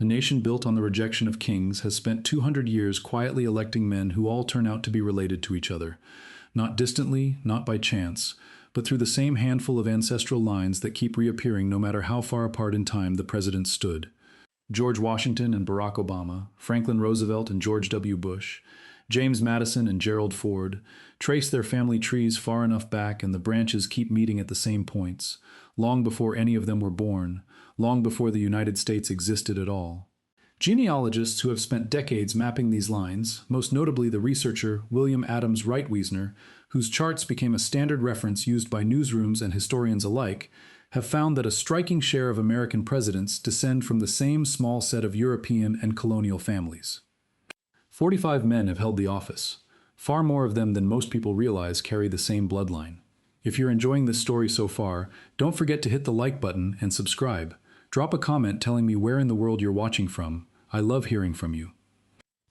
A nation built on the rejection of kings has spent 200 years quietly electing men who all turn out to be related to each other, not distantly, not by chance, but through the same handful of ancestral lines that keep reappearing no matter how far apart in time the presidents stood. George Washington and Barack Obama, Franklin Roosevelt and George W. Bush, James Madison and Gerald Ford trace their family trees far enough back and the branches keep meeting at the same points, long before any of them were born, long before the United States existed at all. Genealogists who have spent decades mapping these lines, most notably the researcher William Adams Reitwiesner, whose charts became a standard reference used by newsrooms and historians alike, have found that a striking share of American presidents descend from the same small set of European and colonial families. 45 men have held the office. Far more of them than most people realize carry the same bloodline. If you're enjoying this story so far, don't forget to hit the like button and subscribe. Drop a comment telling me where in the world you're watching from. I love hearing from you.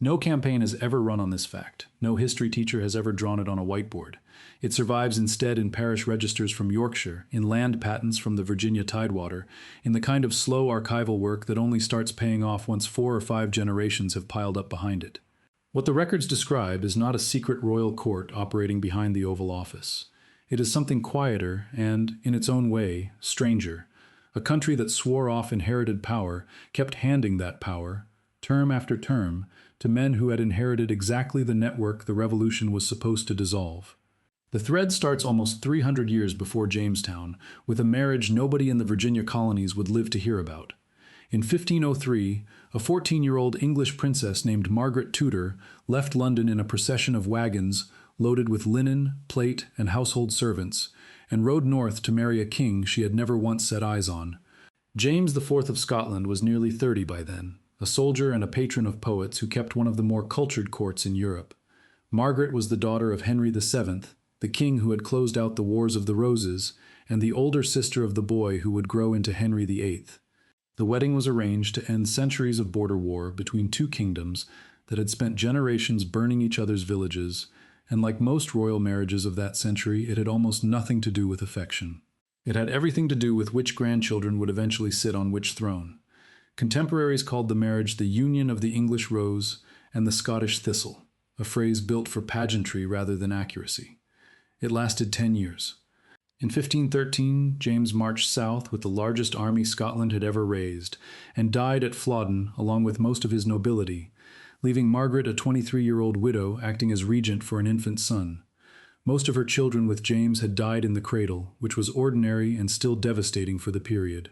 No campaign has ever run on this fact. No history teacher has ever drawn it on a whiteboard. It survives instead in parish registers from Yorkshire, in land patents from the Virginia Tidewater, in the kind of slow archival work that only starts paying off once 4 or 5 generations have piled up behind it. What the records describe is not a secret royal court operating behind the Oval Office. It is something quieter and, in its own way, stranger. A country that swore off inherited power kept handing that power, term after term, to men who had inherited exactly the network the revolution was supposed to dissolve. The thread starts almost 300 years before Jamestown, with a marriage nobody in the Virginia colonies would live to hear about. In 1503, a 14-year-old English princess named Margaret Tudor left London in a procession of wagons loaded with linen, plate, and household servants, and rode north to marry a king she had never once set eyes on. James IV of Scotland was nearly 30 by then, a soldier and a patron of poets who kept one of the more cultured courts in Europe. Margaret was the daughter of Henry VII, the king who had closed out the Wars of the Roses, and the older sister of the boy who would grow into Henry VIII. The wedding was arranged to end centuries of border war between two kingdoms that had spent generations burning each other's villages, and like most royal marriages of that century, it had almost nothing to do with affection. It had everything to do with which grandchildren would eventually sit on which throne. Contemporaries called the marriage the union of the English rose and the Scottish thistle, a phrase built for pageantry rather than accuracy. It lasted 10 years. In 1513, James marched south with the largest army Scotland had ever raised, and died at Flodden along with most of his nobility, leaving Margaret a 23-year-old widow acting as regent for an infant son. Most of her children with James had died in the cradle, which was ordinary and still devastating for the period.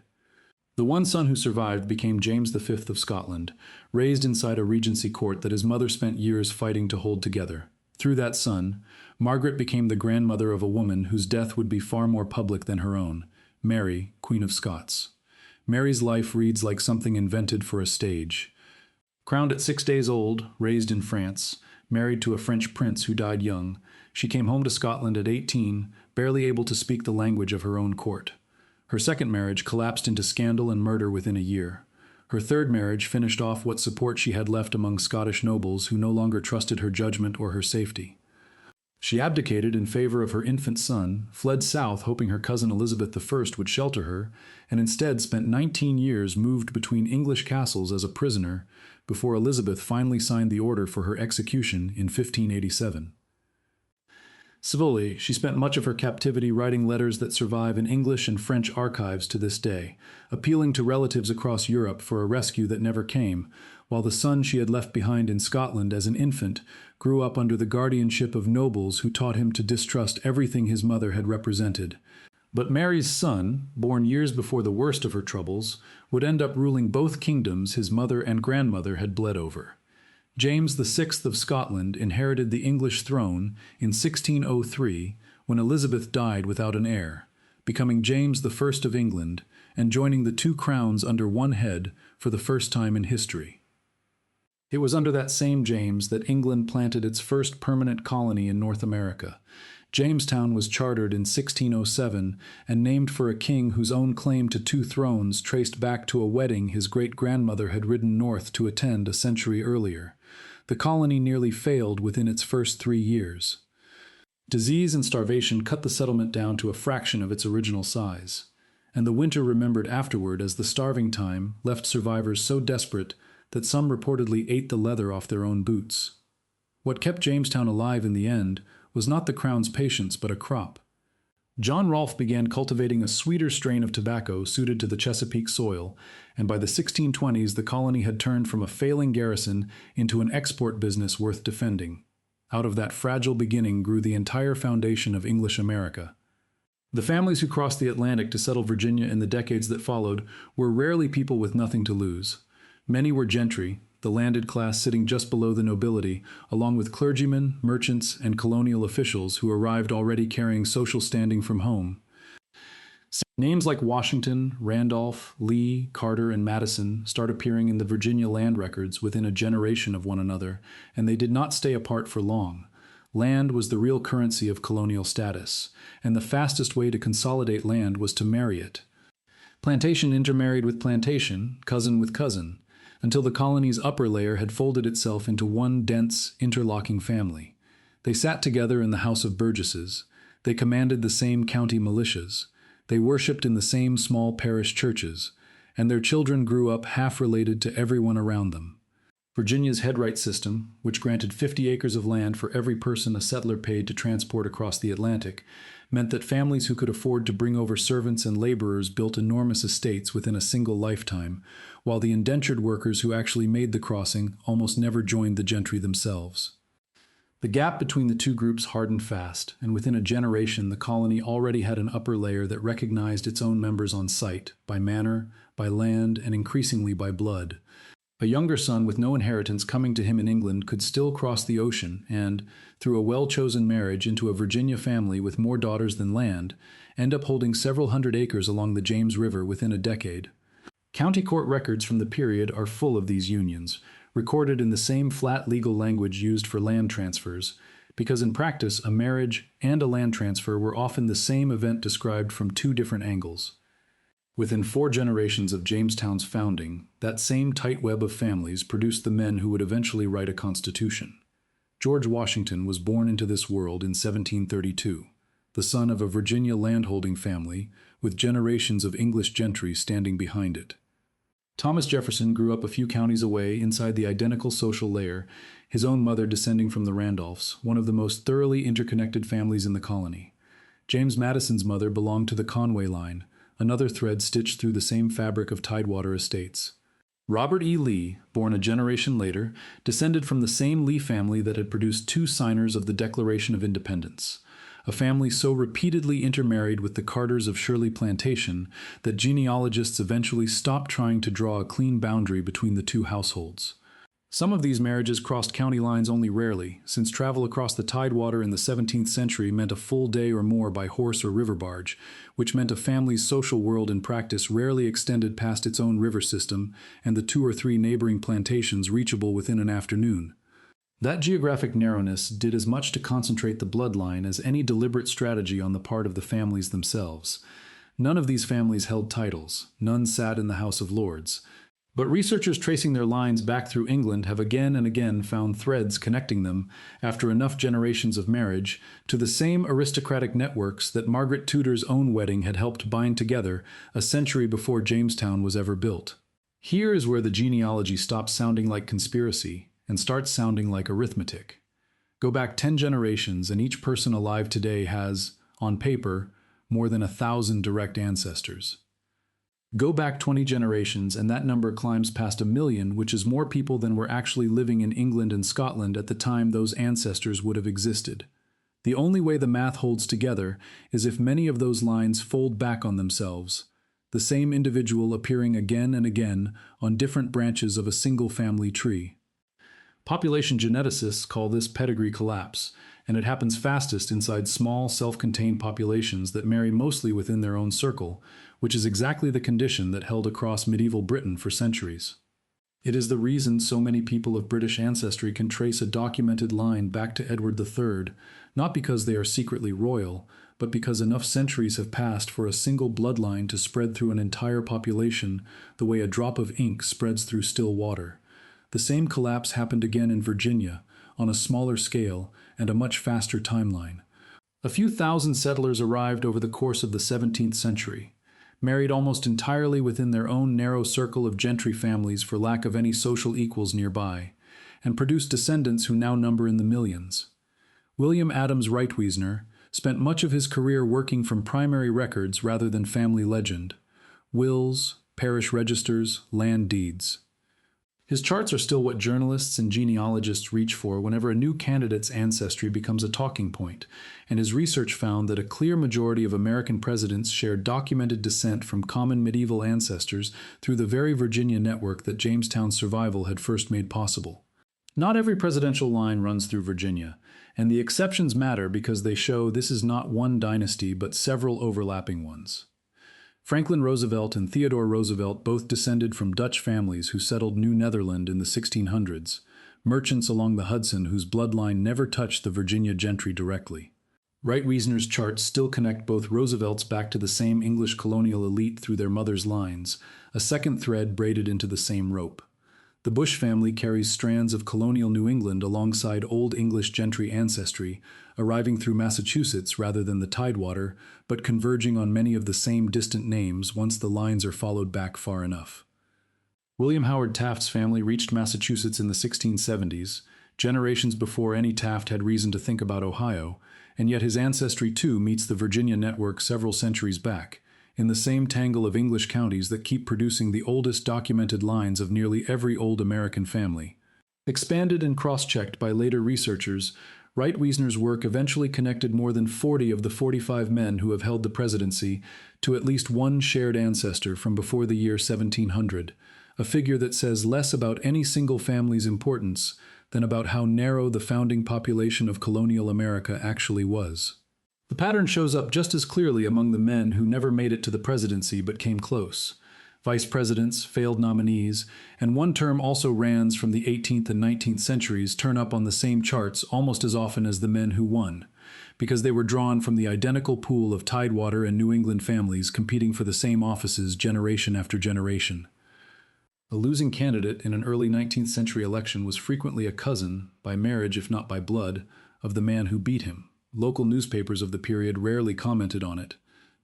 The one son who survived became James V of Scotland, raised inside a regency court that his mother spent years fighting to hold together. Through that son, Margaret became the grandmother of a woman whose death would be far more public than her own, Mary, Queen of Scots. Mary's life reads like something invented for a stage. Crowned at 6 days old, raised in France, married to a French prince who died young, she came home to Scotland at 18, barely able to speak the language of her own court. Her second marriage collapsed into scandal and murder within a year. Her third marriage finished off what support she had left among Scottish nobles who no longer trusted her judgment or her safety. She abdicated in favor of her infant son, fled south hoping her cousin Elizabeth I would shelter her, and instead spent 19 years moved between English castles as a prisoner before Elizabeth finally signed the order for her execution in 1587. Civilly, she spent much of her captivity writing letters that survive in English and French archives to this day, appealing to relatives across Europe for a rescue that never came, while the son she had left behind in Scotland as an infant grew up under the guardianship of nobles who taught him to distrust everything his mother had represented. But Mary's son, born years before the worst of her troubles, would end up ruling both kingdoms his mother and grandmother had bled over. James VI of Scotland inherited the English throne in 1603 when Elizabeth died without an heir, becoming James I of England and joining the two crowns under one head for the first time in history. It was under that same James that England planted its first permanent colony in North America. Jamestown was chartered in 1607 and named for a king whose own claim to 2 thrones traced back to a wedding his great-grandmother had ridden north to attend a century earlier. The colony nearly failed within its first 3 years. Disease and starvation cut the settlement down to a fraction of its original size. and the winter remembered afterward as the starving time left survivors so desperate that some reportedly ate the leather off their own boots. What kept Jamestown alive in the end was not the crown's patience but a crop. John Rolfe began cultivating a sweeter strain of tobacco suited to the Chesapeake soil, and by the 1620s the colony had turned from a failing garrison into an export business worth defending. Out of that fragile beginning grew the entire foundation of English America. The families who crossed the Atlantic to settle Virginia in the decades that followed were rarely people with nothing to lose. Many were gentry, the landed class sitting just below the nobility, along with clergymen, merchants, and colonial officials who arrived already carrying social standing from home. Names like Washington, Randolph, Lee, Carter, and Madison start appearing in the Virginia land records within a generation of one another, and they did not stay apart for long. Land was the real currency of colonial status, and the fastest way to consolidate land was to marry it. Plantation intermarried with plantation, cousin with cousin, until the colony's upper layer had folded itself into one dense, interlocking family. They sat together in the House of Burgesses. They commanded the same county militias. They worshipped in the same small parish churches, and their children grew up half-related to everyone around them. Virginia's headright system, which granted 50 acres of land for every person a settler paid to transport across the Atlantic, meant that families who could afford to bring over servants and laborers built enormous estates within a single lifetime, while the indentured workers who actually made the crossing almost never joined the gentry themselves. The gap between the two groups hardened fast, and within a generation the colony already had an upper layer that recognized its own members on sight, by manner, by land, and increasingly by blood. A younger son with no inheritance coming to him in England could still cross the ocean and, through a well-chosen marriage into a Virginia family with more daughters than land, end up holding several hundred acres along the James River within a decade. County court records from the period are full of these unions, recorded in the same flat legal language used for land transfers, because in practice a marriage and a land transfer were often the same event described from two different angles. Within 4 generations of Jamestown's founding, that same tight web of families produced the men who would eventually write a constitution. George Washington was born into this world in 1732, the son of a Virginia landholding family with generations of English gentry standing behind it. Thomas Jefferson grew up a few counties away inside the identical social layer, his own mother descending from the Randolphs, one of the most thoroughly interconnected families in the colony. James Madison's mother belonged to the Conway line, another thread stitched through the same fabric of Tidewater estates. Robert E. Lee, born a generation later, descended from the same Lee family that had produced 2 signers of the Declaration of Independence, a family so repeatedly intermarried with the Carters of Shirley Plantation that genealogists eventually stopped trying to draw a clean boundary between the 2 households. Some of these marriages crossed county lines only rarely, since travel across the Tidewater in the 17th century meant a full day or more by horse or river barge, which meant a family's social world in practice rarely extended past its own river system and the 2 or 3 neighboring plantations reachable within an afternoon. That geographic narrowness did as much to concentrate the bloodline as any deliberate strategy on the part of the families themselves. None of these families held titles, none sat in the House of Lords. But researchers tracing their lines back through England have again and again found threads connecting them, after enough generations of marriage, to the same aristocratic networks that Margaret Tudor's own wedding had helped bind together a century before Jamestown was ever built. Here is where the genealogy stops sounding like conspiracy and starts sounding like arithmetic. Go back 10 generations and each person alive today has, on paper, more than 1,000 direct ancestors. Go back 20 generations and that number climbs past 1 million, which is more people than were actually living in England and Scotland at the time those ancestors would have existed. The only way the math holds together is if many of those lines fold back on themselves, the same individual appearing again and again on different branches of a single family tree. Population geneticists call this pedigree collapse, and it happens fastest inside small, self-contained populations that marry mostly within their own circle, which is exactly the condition that held across medieval Britain for centuries. It is the reason so many people of British ancestry can trace a documented line back to Edward III, not because they are secretly royal, but because enough centuries have passed for a single bloodline to spread through an entire population the way a drop of ink spreads through still water. The same collapse happened again in Virginia, on a smaller scale and a much faster timeline. A few thousand settlers arrived over the course of the 17th century. married almost entirely within their own narrow circle of gentry families for lack of any social equals nearby, and produced descendants who now number in the millions. William Adams Reitwiesner spent much of his career working from primary records rather than family legend, wills, parish registers, land deeds. His charts are still what journalists and genealogists reach for whenever a new candidate's ancestry becomes a talking point, and his research found that a clear majority of American presidents shared documented descent from common medieval ancestors through the very Virginia network that Jamestown's survival had first made possible. Not every presidential line runs through Virginia, and the exceptions matter because they show this is not one dynasty but several overlapping ones. Franklin Roosevelt and Theodore Roosevelt both descended from Dutch families who settled New Netherland in the 1600s, merchants along the Hudson whose bloodline never touched the Virginia gentry directly. Reitwiesner's charts still connect both Roosevelts back to the same English colonial elite through their mother's lines, a second thread braided into the same rope. The Bush family carries strands of colonial New England alongside Old English gentry ancestry, arriving through Massachusetts rather than the Tidewater, but converging on many of the same distant names once the lines are followed back far enough. William Howard Taft's family reached Massachusetts in the 1670s, generations before any Taft had reason to think about Ohio, and yet his ancestry too meets the Virginia network several centuries back, in the same tangle of English counties that keep producing the oldest documented lines of nearly every old American family. Expanded and cross-checked by later researchers, Reitwiesner's work eventually connected more than 40 of the 45 men who have held the presidency to at least one shared ancestor from before the year 1700, a figure that says less about any single family's importance than about how narrow the founding population of colonial America actually was. The pattern shows up just as clearly among the men who never made it to the presidency but came close. Vice presidents, failed nominees, and one-term also-rans from the 18th and 19th centuries turn up on the same charts almost as often as the men who won, because they were drawn from the identical pool of Tidewater and New England families competing for the same offices generation after generation. A losing candidate in an early 19th century election was frequently a cousin, by marriage if not by blood, of the man who beat him. Local newspapers of the period rarely commented on it,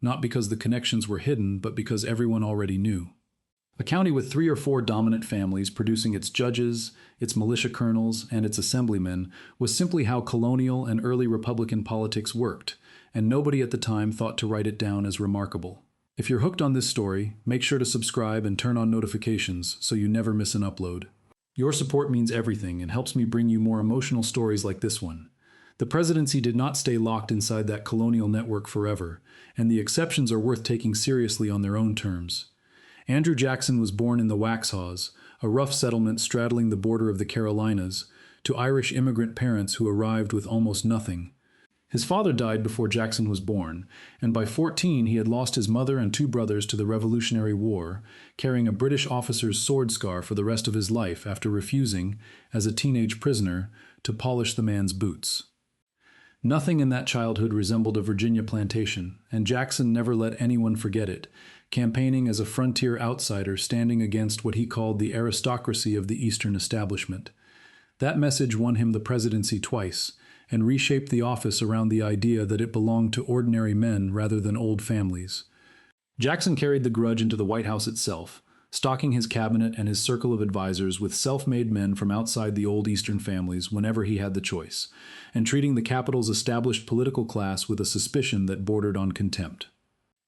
not because the connections were hidden, but because everyone already knew. A county with 3 or 4 dominant families producing its judges, its militia colonels, and its assemblymen was simply how colonial and early Republican politics worked, and nobody at the time thought to write it down as remarkable. If you're hooked on this story, make sure to subscribe and turn on notifications so you never miss an upload. Your support means everything and helps me bring you more emotional stories like this one. The presidency did not stay locked inside that colonial network forever, and the exceptions are worth taking seriously on their own terms. Andrew Jackson was born in the Waxhaws, a rough settlement straddling the border of the Carolinas, to Irish immigrant parents who arrived with almost nothing. His father died before Jackson was born, and by 14 he had lost his mother and 2 brothers to the Revolutionary War, carrying a British officer's sword scar for the rest of his life after refusing, as a teenage prisoner, to polish the man's boots. Nothing in that childhood resembled a Virginia plantation, and Jackson never let anyone forget it, campaigning as a frontier outsider standing against what he called the aristocracy of the Eastern establishment. That message won him the presidency twice, and reshaped the office around the idea that it belonged to ordinary men rather than old families. Jackson carried the grudge into the White House itself, stocking his cabinet and his circle of advisors with self-made men from outside the old Eastern families whenever he had the choice, and treating the capital's established political class with a suspicion that bordered on contempt.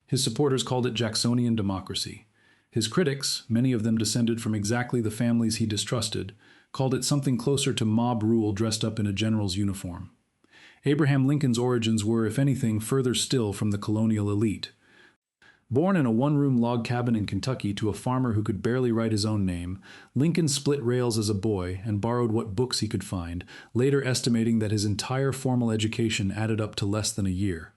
His supporters called it Jacksonian democracy. His critics, many of them descended from exactly the families he distrusted, called it something closer to mob rule dressed up in a general's uniform. Abraham Lincoln's origins were, if anything, further still from the colonial elite. Born in a one-room log cabin in Kentucky to a farmer who could barely write his own name, Lincoln split rails as a boy and borrowed what books he could find, later estimating that his entire formal education added up to less than a year.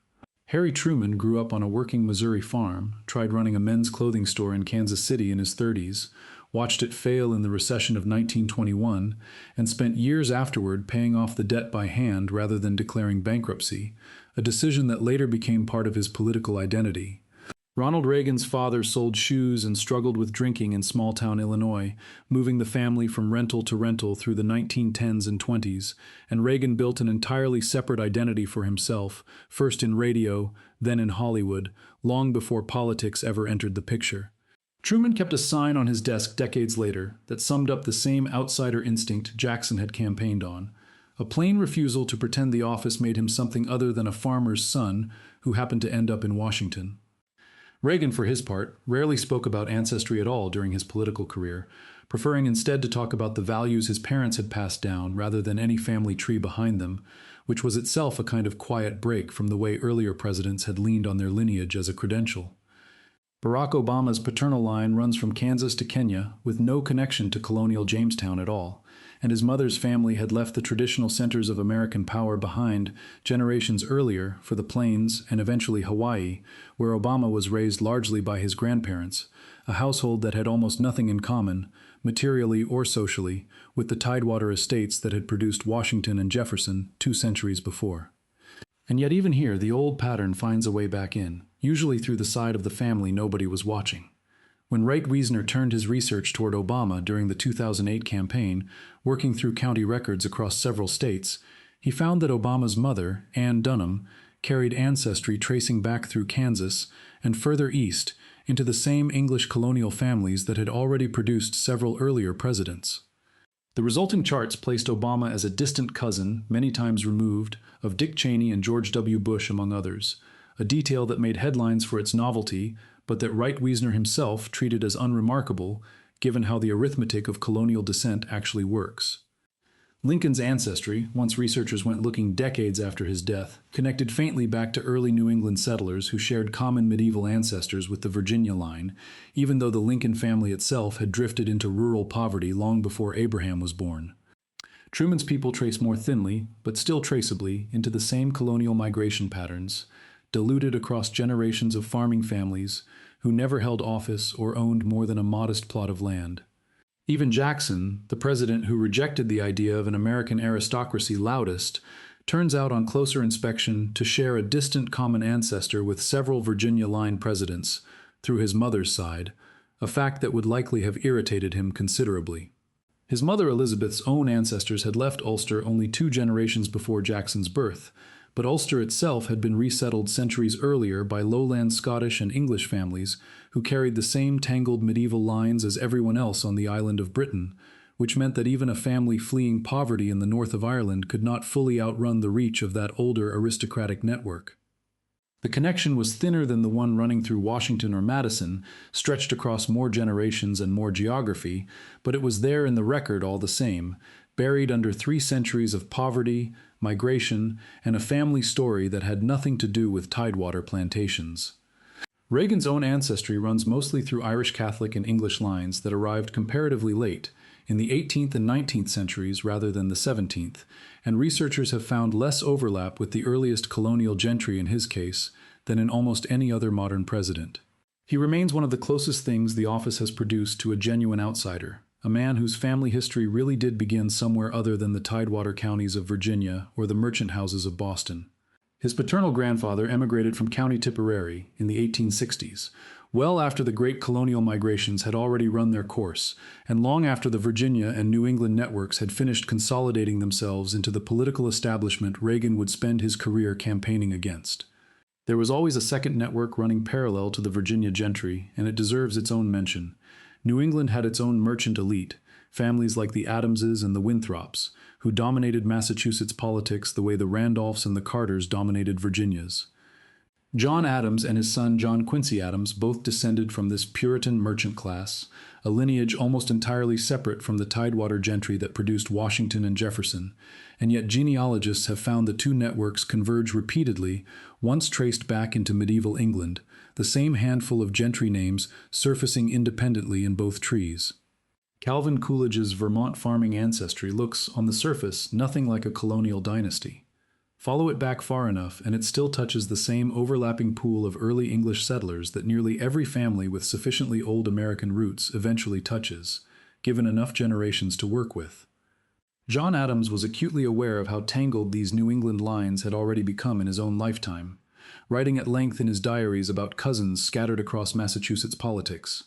Harry Truman grew up on a working Missouri farm, tried running a men's clothing store in Kansas City in his 30s, watched it fail in the recession of 1921, and spent years afterward paying off the debt by hand rather than declaring bankruptcy, a decision that later became part of his political identity. Ronald Reagan's father sold shoes and struggled with drinking in small-town Illinois, moving the family from rental to rental through the 1910s and 20s, and Reagan built an entirely separate identity for himself, first in radio, then in Hollywood, long before politics ever entered the picture. Truman kept a sign on his desk decades later that summed up the same outsider instinct Jackson had campaigned on, a plain refusal to pretend the office made him something other than a farmer's son who happened to end up in Washington. Reagan, for his part, rarely spoke about ancestry at all during his political career, preferring instead to talk about the values his parents had passed down rather than any family tree behind them, which was itself a kind of quiet break from the way earlier presidents had leaned on their lineage as a credential. Barack Obama's paternal line runs from Kansas to Kenya, with no connection to colonial Jamestown at all, and his mother's family had left the traditional centers of American power behind generations earlier for the Plains and eventually Hawaii, where Obama was raised largely by his grandparents, a household that had almost nothing in common, materially or socially, with the Tidewater estates that had produced Washington and Jefferson 2 centuries before. And yet even here, the old pattern finds a way back in, usually through the side of the family nobody was watching. When Wright Wiesner turned his research toward Obama during the 2008 campaign, working through county records across several states, he found that Obama's mother, Ann Dunham, carried ancestry tracing back through Kansas and further east into the same English colonial families that had already produced several earlier presidents. The resulting charts placed Obama as a distant cousin, many times removed, of Dick Cheney and George W. Bush, among others, a detail that made headlines for its novelty, but that Wright Wiesner himself treated as unremarkable, given how the arithmetic of colonial descent actually works. Lincoln's ancestry, once researchers went looking decades after his death, connected faintly back to early New England settlers who shared common medieval ancestors with the Virginia line, even though the Lincoln family itself had drifted into rural poverty long before Abraham was born. Truman's people trace more thinly, but still traceably, into the same colonial migration patterns, diluted across generations of farming families who never held office or owned more than a modest plot of land. Even Jackson, the president who rejected the idea of an American aristocracy loudest, turns out on closer inspection to share a distant common ancestor with several Virginia line presidents, through his mother's side, a fact that would likely have irritated him considerably. His mother Elizabeth's own ancestors had left Ulster only 2 generations before Jackson's birth, but Ulster itself had been resettled centuries earlier by lowland Scottish and English families who carried the same tangled medieval lines as everyone else on the island of Britain, which meant that even a family fleeing poverty in the north of Ireland could not fully outrun the reach of that older aristocratic network. The connection was thinner than the one running through Washington or Madison, stretched across more generations and more geography, but it was there in the record all the same, buried under 3 centuries of poverty, migration, and a family story that had nothing to do with Tidewater plantations. Reagan's own ancestry runs mostly through Irish Catholic and English lines that arrived comparatively late, in the 18th and 19th centuries rather than the 17th, and researchers have found less overlap with the earliest colonial gentry in his case than in almost any other modern president. He remains one of the closest things the office has produced to a genuine outsider, a man whose family history really did begin somewhere other than the Tidewater counties of Virginia or the merchant houses of Boston. His paternal grandfather emigrated from County Tipperary in the 1860s, well after the great colonial migrations had already run their course, and long after the Virginia and New England networks had finished consolidating themselves into the political establishment Reagan would spend his career campaigning against. There was always a second network running parallel to the Virginia gentry, and it deserves its own mention. New England had its own merchant elite, families like the Adamses and the Winthrops, who dominated Massachusetts politics the way the Randolphs and the Carters dominated Virginia's. John Adams and his son John Quincy Adams both descended from this Puritan merchant class, a lineage almost entirely separate from the Tidewater gentry that produced Washington and Jefferson, and yet genealogists have found the 2 networks converge repeatedly, once traced back into medieval England, the same handful of gentry names surfacing independently in both trees. Calvin Coolidge's Vermont farming ancestry looks, on the surface, nothing like a colonial dynasty. Follow it back far enough, and it still touches the same overlapping pool of early English settlers that nearly every family with sufficiently old American roots eventually touches, given enough generations to work with. John Adams was acutely aware of how tangled these New England lines had already become in his own lifetime. writing at length in his diaries about cousins scattered across Massachusetts politics.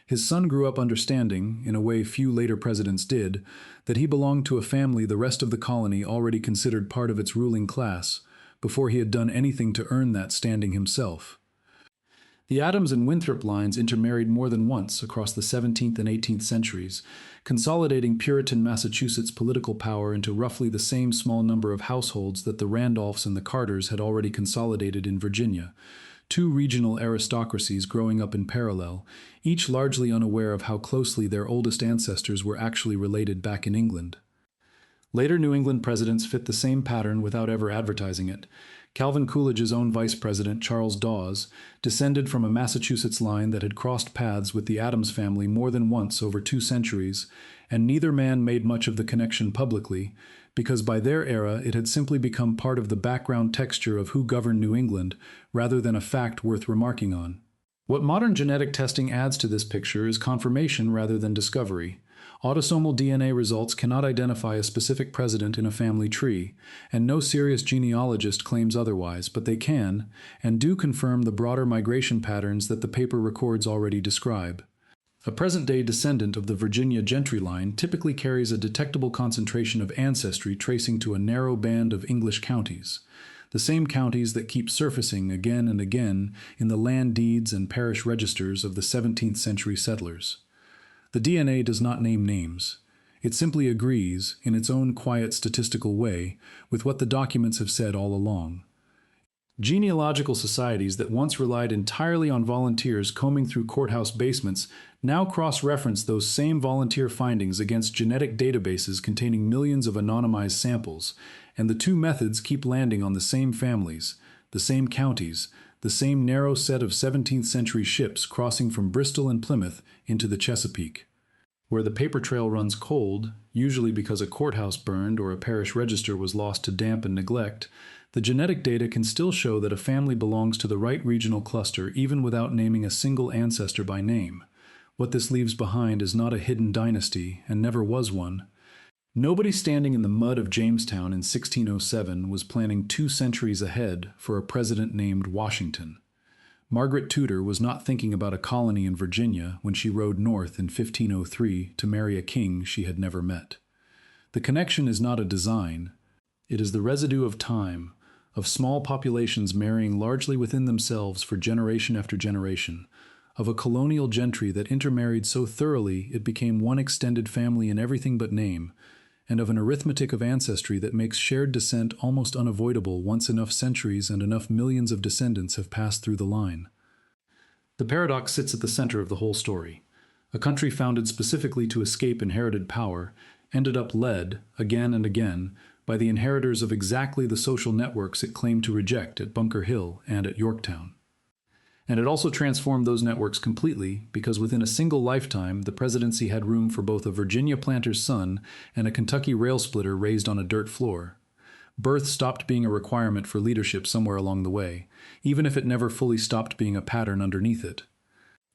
His son grew up understanding, in a way few later presidents did, that he belonged to a family the rest of the colony already considered part of its ruling class, before he had done anything to earn that standing himself. The Adams and Winthrop lines intermarried more than once across the 17th and 18th centuries, consolidating Puritan Massachusetts' political power into roughly the same small number of households that the Randolphs and the Carters had already consolidated in Virginia, two regional aristocracies growing up in parallel, each largely unaware of how closely their oldest ancestors were actually related back in England. Later New England presidents fit the same pattern without ever advertising it. Calvin Coolidge's own vice president, Charles Dawes, descended from a Massachusetts line that had crossed paths with the Adams family more than once over 2 centuries, and neither man made much of the connection publicly, because by their era it had simply become part of the background texture of who governed New England, rather than a fact worth remarking on. What modern genetic testing adds to this picture is confirmation rather than discovery. Autosomal DNA results cannot identify a specific president in a family tree, and no serious genealogist claims otherwise, but they can, and do confirm the broader migration patterns that the paper records already describe. A present-day descendant of the Virginia gentry line typically carries a detectable concentration of ancestry tracing to a narrow band of English counties, the same counties that keep surfacing again and again in the land deeds and parish registers of the 17th century settlers. The DNA does not name names. It simply agrees, in its own quiet statistical way, with what the documents have said all along. Genealogical societies that once relied entirely on volunteers combing through courthouse basements now cross-reference those same volunteer findings against genetic databases containing millions of anonymized samples, and the two methods keep landing on the same families, the same counties, the same narrow set of 17th century ships crossing from Bristol and Plymouth into the Chesapeake. Where the paper trail runs cold, usually because a courthouse burned or a parish register was lost to damp and neglect, the genetic data can still show that a family belongs to the right regional cluster even without naming a single ancestor by name. What this leaves behind is not a hidden dynasty, and never was one. Nobody standing in the mud of Jamestown in 1607 was planning 2 centuries ahead for a president named Washington. Margaret Tudor was not thinking about a colony in Virginia when she rode north in 1503 to marry a king she had never met. The connection is not a design. It is the residue of time, of small populations marrying largely within themselves for generation after generation, of a colonial gentry that intermarried so thoroughly it became one extended family in everything but name, and of an arithmetic of ancestry that makes shared descent almost unavoidable once enough centuries and enough millions of descendants have passed through the line. The paradox sits at the center of the whole story. A country founded specifically to escape inherited power ended up led, again and again, by the inheritors of exactly the social networks it claimed to reject at Bunker Hill and at Yorktown. And it also transformed those networks completely because within a single lifetime, the presidency had room for both a Virginia planter's son and a Kentucky rail splitter raised on a dirt floor. Birth stopped being a requirement for leadership somewhere along the way, even if it never fully stopped being a pattern underneath it.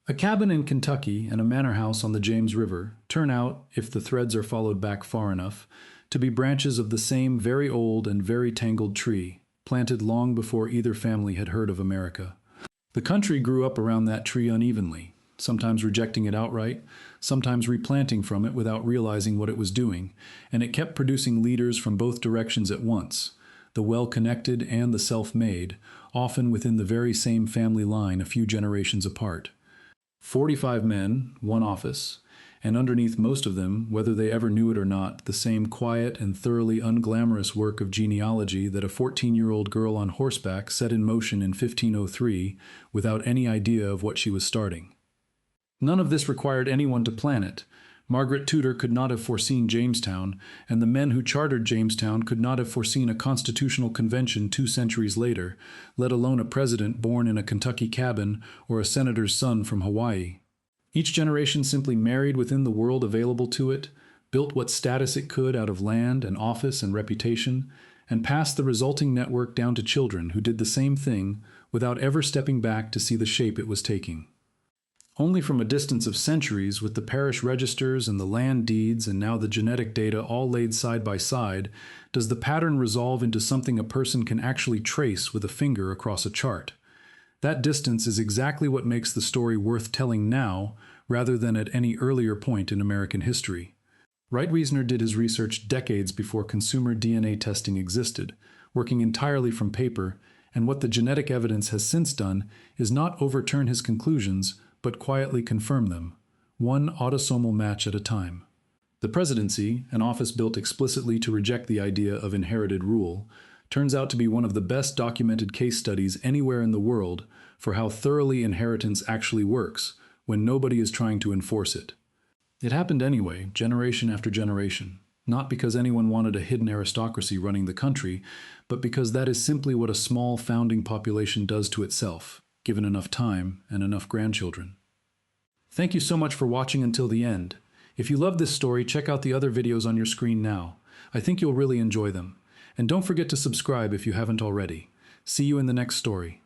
A cabin in Kentucky and a manor house on the James River turn out, if the threads are followed back far enough, to be branches of the same very old and very tangled tree, planted long before either family had heard of America. The country grew up around that tree unevenly, sometimes rejecting it outright, sometimes replanting from it without realizing what it was doing, and it kept producing leaders from both directions at once, the well-connected and the self-made, often within the very same family line a few generations apart. 45 men, one office, and underneath most of them, whether they ever knew it or not, the same quiet and thoroughly unglamorous work of genealogy that a 14-year-old girl on horseback set in motion in 1503 without any idea of what she was starting. None of this required anyone to plan it. Margaret Tudor could not have foreseen Jamestown, and the men who chartered Jamestown could not have foreseen a constitutional convention 2 centuries later, let alone a president born in a Kentucky cabin or a senator's son from Hawaii. Each generation simply married within the world available to it, built what status it could out of land and office and reputation, and passed the resulting network down to children who did the same thing without ever stepping back to see the shape it was taking. Only from a distance of centuries, with the parish registers and the land deeds and now the genetic data all laid side by side, does the pattern resolve into something a person can actually trace with a finger across a chart. That distance is exactly what makes the story worth telling now, rather than at any earlier point in American history. Wright Wiesner did his research decades before consumer DNA testing existed, working entirely from paper, and what the genetic evidence has since done is not overturn his conclusions, but quietly confirm them, one autosomal match at a time. The presidency, an office built explicitly to reject the idea of inherited rule, turns out to be one of the best documented case studies anywhere in the world for how thoroughly inheritance actually works when nobody is trying to enforce it. It happened anyway, generation after generation, not because anyone wanted a hidden aristocracy running the country, but because that is simply what a small founding population does to itself, given enough time and enough grandchildren. Thank you so much for watching until the end. If you love this story, check out the other videos on your screen now. I think you'll really enjoy them. And don't forget to subscribe if you haven't already. See you in the next story.